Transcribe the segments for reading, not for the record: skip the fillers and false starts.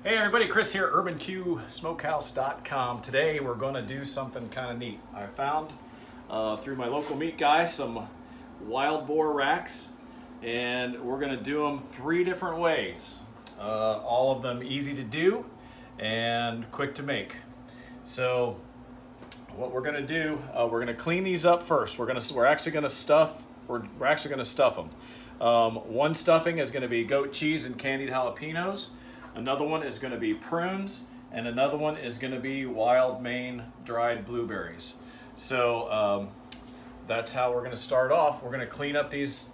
Hey everybody, Chris here, UrbanQ, Smokehouse.com. Today we're going to do something kind of neat. I found through my local meat guy some wild boar racks, and we're going to do them three different ways. All of them easy to do and quick to make. So what we're going to do, we're going to clean these up first. We're actually going to stuff them. One stuffing is going to be goat cheese and candied jalapenos. Another one is going to be prunes, and another one is going to be wild Maine dried blueberries. So that's how we're going to start off. We're going to clean up these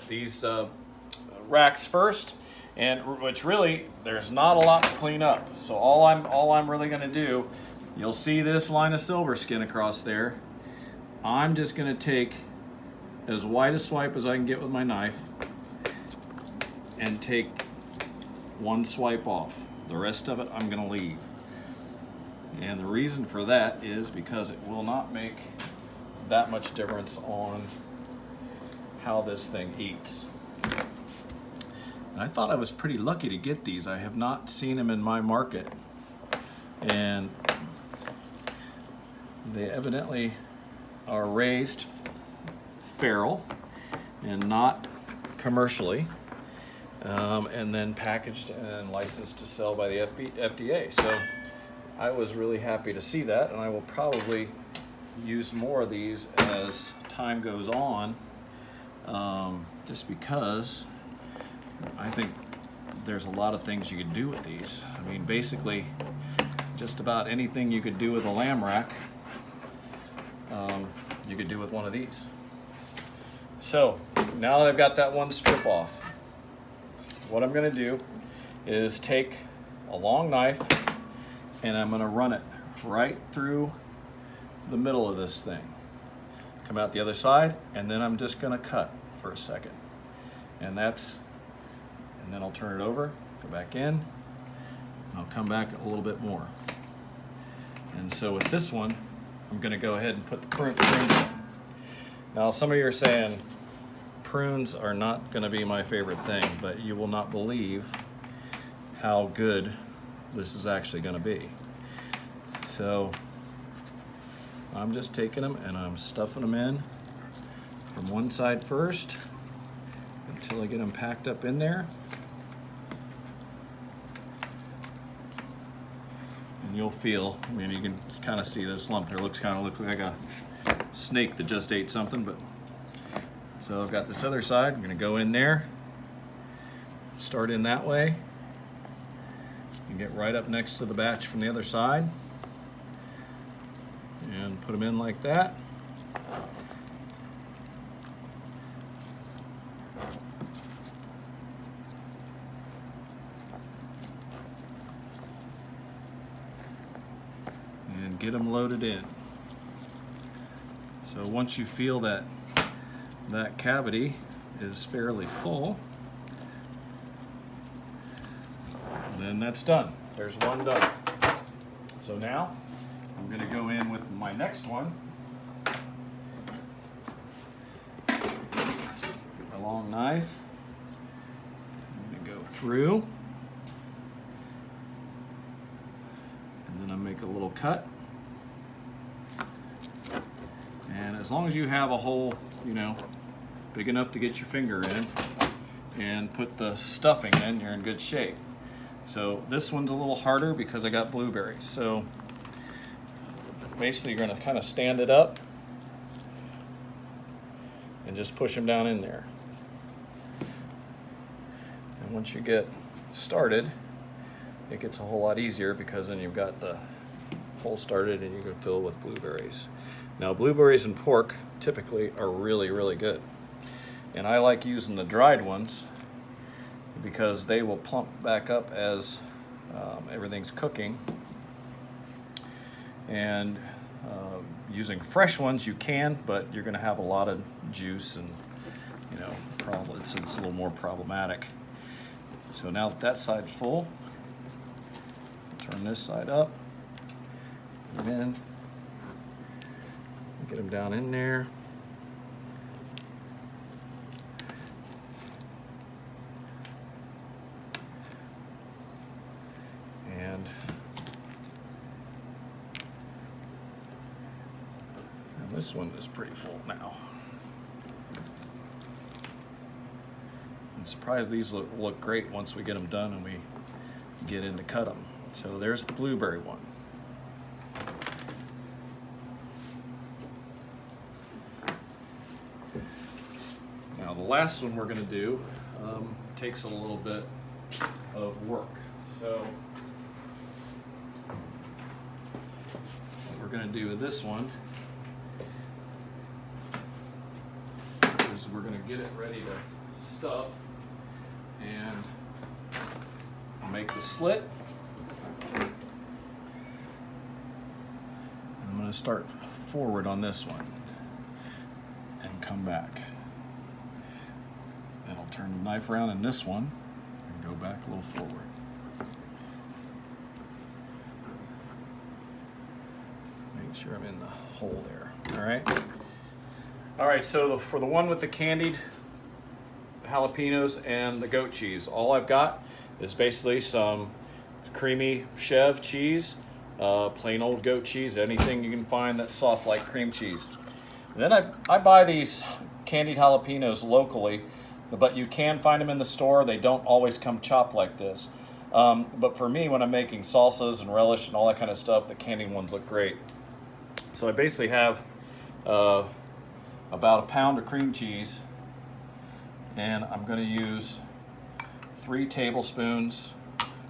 racks first, and which really there's not a lot to clean up. So all I'm really going to do, you'll see this line of silver skin across there. I'm just going to take as wide a swipe as I can get with my knife and take one swipe off. The rest of it I'm going to leave. And the reason for that is because it will not make that much difference on how this thing eats. And I thought I was pretty lucky to get these. I have not seen them in my market. And they evidently are raised feral and not commercially. And then packaged and licensed to sell by the FDA. So I was really happy to see that, and I will probably use more of these as time goes on, just because I think there's a lot of things you could do with these. I mean, basically, just about anything you could do with a lamb rack, you could do with one of these. So now that I've got that one strip off, what I'm going to do is take a long knife and I'm going to run it right through the middle of this thing. Come out the other side, and then I'm just going to cut for a second. And then I'll turn it over, go back in, and I'll come back a little bit more. And so with this one, I'm going to go ahead and put the prunes in. Now some of you are saying, prunes are not going to be my favorite thing, but you will not believe how good this is actually going to be. So I'm just taking them and I'm stuffing them in from one side first until I get them packed up in there. And you'll feel, I mean, you can kind of see this lump there. Looks like a snake that just ate something, but so I've got this other side. I'm going to go in there, start in that way, and get right up next to the batch from the other side, and put them in like that. And get them loaded in. So once you feel that cavity is fairly full, and then that's done. There's one done. So now I'm going to go in with my next one. Get my long knife. I'm going to go through, and then I make a little cut. And as long as you have a hole, big enough to get your finger in and put the stuffing in, you're in good shape. So this one's a little harder because I got blueberries. So basically you're going to kind of stand it up and just push them down in there. And once you get started, it gets a whole lot easier because then you've got the hole started and you can fill it with blueberries. Now blueberries and pork typically are really, really good. And I like using the dried ones because they will plump back up as everything's cooking. And using fresh ones you can, but you're going to have a lot of juice and it's a little more problematic. So now that side's full, turn this side up, and then get them down in there. And this one is pretty full now. I'm surprised these look great once we get them done and we get in to cut them. So there's the blueberry one. Now the last one we're going to do takes a little bit of work. So what we're going to do with this one is we're going to get it ready to stuff and make the slit. And I'm going to start forward on this one and come back. Then I'll turn the knife around in this one and go back a little forward. Make sure I'm in the hole there. All right. All right, so for the one with the candied jalapenos and the goat cheese, all I've got is basically some creamy Chev cheese, plain old goat cheese, anything you can find that's soft like cream cheese. And then I buy these candied jalapenos locally, but you can find them in the store. They don't always come chopped like this. But for me, when I'm making salsas and relish and all that kind of stuff, the candied ones look great. So I basically have about a pound of cream cheese, and I'm going to use 3 tablespoons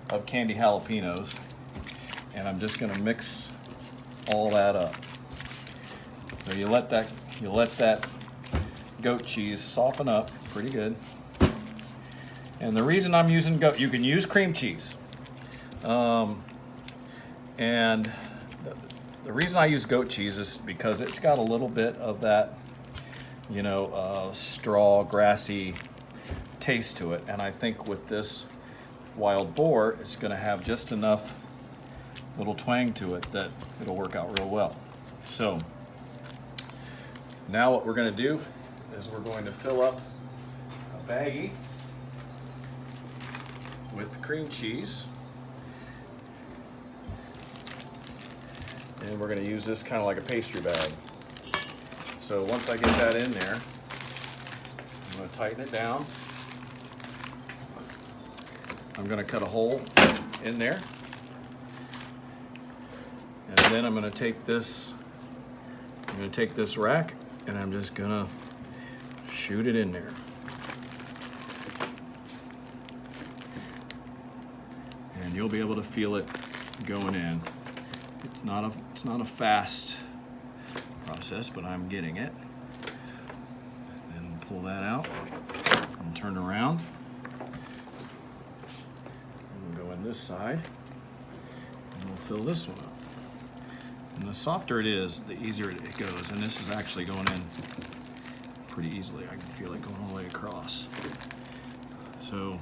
of candied jalapenos, and I'm just going to mix all that up. So you let that goat cheese soften up pretty good. And the reason I'm using goat, you can use cream cheese, and the reason I use goat cheese is because it's got a little bit of that, you know, straw, grassy taste to it. And I think with this wild boar, it's going to have just enough little twang to it that it'll work out real well. So now what we're going to do is we're going to fill up a baggie with the cream cheese. And we're going to use this kind of like a pastry bag. So once I get that in there, I'm going to tighten it down. I'm going to cut a hole in there. And then I'm going to take this rack and I'm just going to shoot it in there. And you'll be able to feel it going in. It's not a fast process, but I'm getting it. And we'll pull that out and turn around. And we'll go in this side and we'll fill this one up. And the softer it is, the easier it goes. And this is actually going in pretty easily. I can feel it going all the way across. So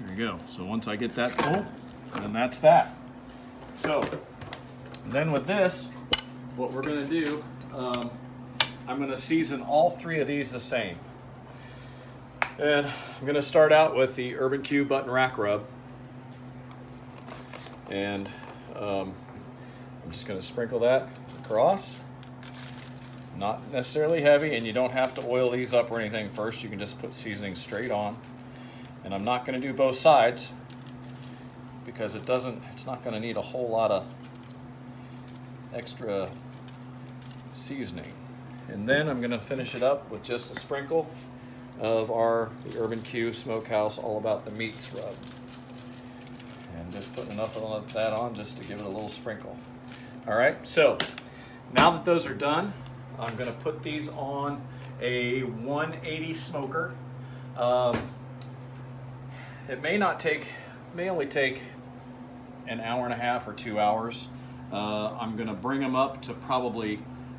there you go. So once I get that full, then that's that. So then with this, what we're going to do, I'm going to season all 3 of these the same. And I'm going to start out with the UrbanQ button rack rub. And I'm just going to sprinkle that across. Not necessarily heavy, and you don't have to oil these up or anything first. You can just put seasoning straight on. And I'm not going to do both sides because it's not going to need a whole lot of extra seasoning. And then I'm going to finish it up with just a sprinkle of the UrbanQ Smokehouse All About the Meats rub. And just putting enough of that on just to give it a little sprinkle. All right, so now that those are done, I'm going to put these on a 180 smoker. It may only take an hour and a half or 2 hours. I'm going to bring them up to probably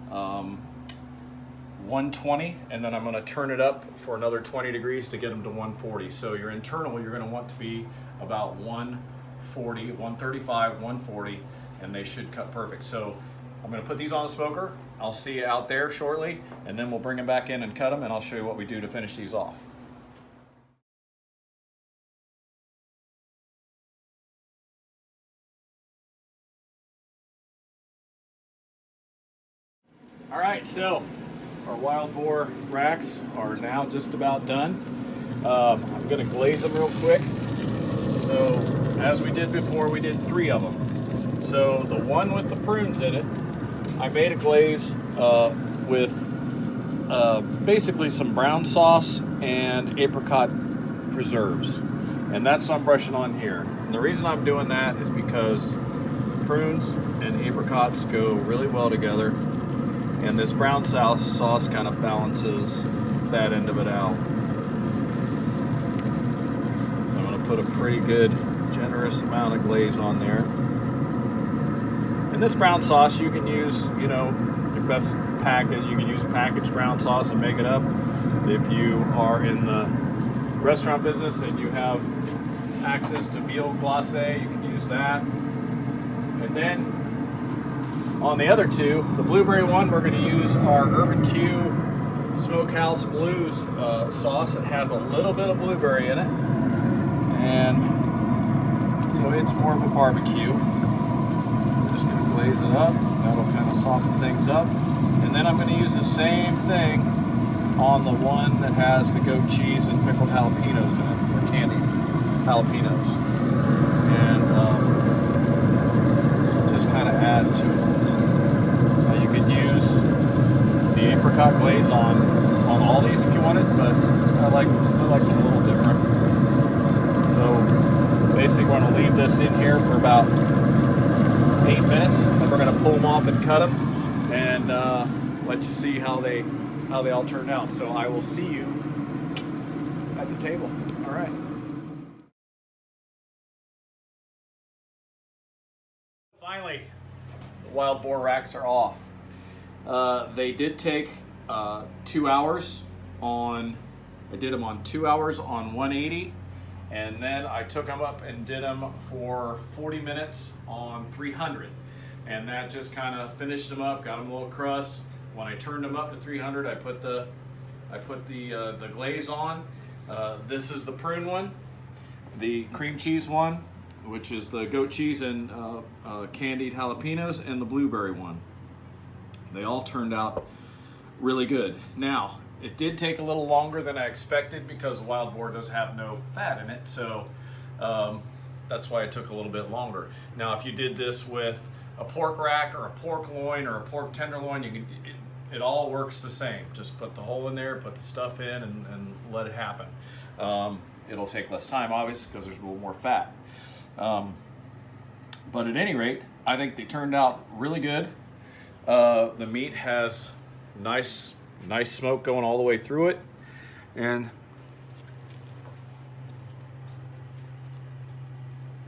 120, and then I'm going to turn it up for another 20 degrees to get them to 140. So your internal, you're going to want to be about 140, 135, 140, and they should cut perfect. So I'm going to put these on the smoker. I'll see you out there shortly, and then we'll bring them back in and cut them, and I'll show you what we do to finish these off. All right, so our wild boar racks are now just about done. I'm gonna glaze them real quick. So as we did before, we did 3 of them. So the one with the prunes in it, I made a glaze with basically some brown sauce and apricot preserves. And that's what I'm brushing on here. And the reason I'm doing that is because prunes and apricots go really well together. And this brown sauce kind of balances that end of it out. So I'm going to put a pretty good, generous amount of glaze on there. And this brown sauce you can use, you know, your best package. You can use packaged brown sauce and make it up. If you are in the restaurant business and you have access to veal glacé, you can use that. And then on the other 2, the blueberry one, we're going to use our UrbanQ Smokehouse Blues sauce. It has a little bit of blueberry in it, and so it's more of a barbecue. We're just going to glaze it up. That'll kind of soften things up. And then I'm going to use the same thing on the one that has the goat cheese and pickled jalapenos in it, or candied jalapenos. And just kind of add to it. You could use the apricot glaze on all these if you wanted, but I like it a little different. So basically we're going to leave this in here for about 8 minutes, and we're going to pull them off and cut them, and let you see how they all turned out. So I will see you at the table. All right. Finally, the wild boar racks are off. They did take 2 hours on, I did them on 2 hours on 180, and then I took them up and did them for 40 minutes on 300. And that just kind of finished them up, got them a little crust. When I turned them up to 300, I put the glaze on. This is the prune one, the cream cheese one, which is the goat cheese and candied jalapenos, and the blueberry one. They all turned out really good. Now, it did take a little longer than I expected because wild boar does have no fat in it, so that's why it took a little bit longer. Now, if you did this with a pork rack or a pork loin or a pork tenderloin, you can, it all works the same. Just put the hole in there, put the stuff in, and let it happen. It'll take less time, obviously, because there's a little more fat. But at any rate, I think they turned out really good. The meat has nice smoke going all the way through it, and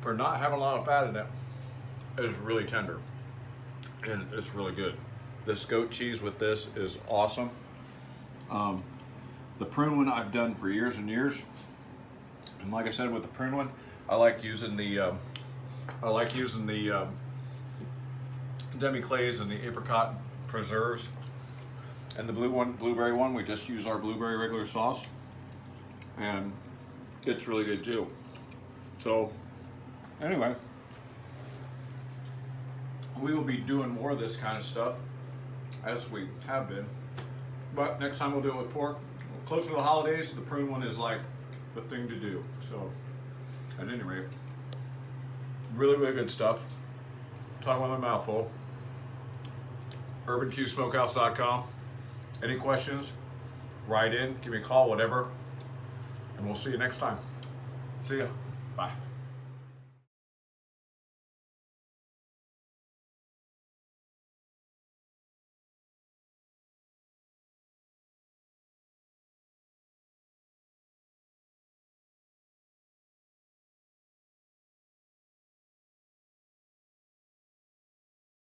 for not having a lot of fat in it, it's really tender, and it's really good. This goat cheese with this is awesome. The prune one I've done for years and years, and like I said, with the prune one, I like using the demi-glaze and the apricot preserves. And the blueberry one, we just use our blueberry regular sauce, and it's really good too. So anyway, we will be doing more of this kind of stuff as we have been, but next time we'll do it with pork. Closer to the holidays, the prune one is like the thing to do. So at any rate, really good stuff. Talking with a mouthful. UrbanQSmokehouse.com. Any questions, write in, give me a call, whatever, and we'll see you next time. See ya. Bye.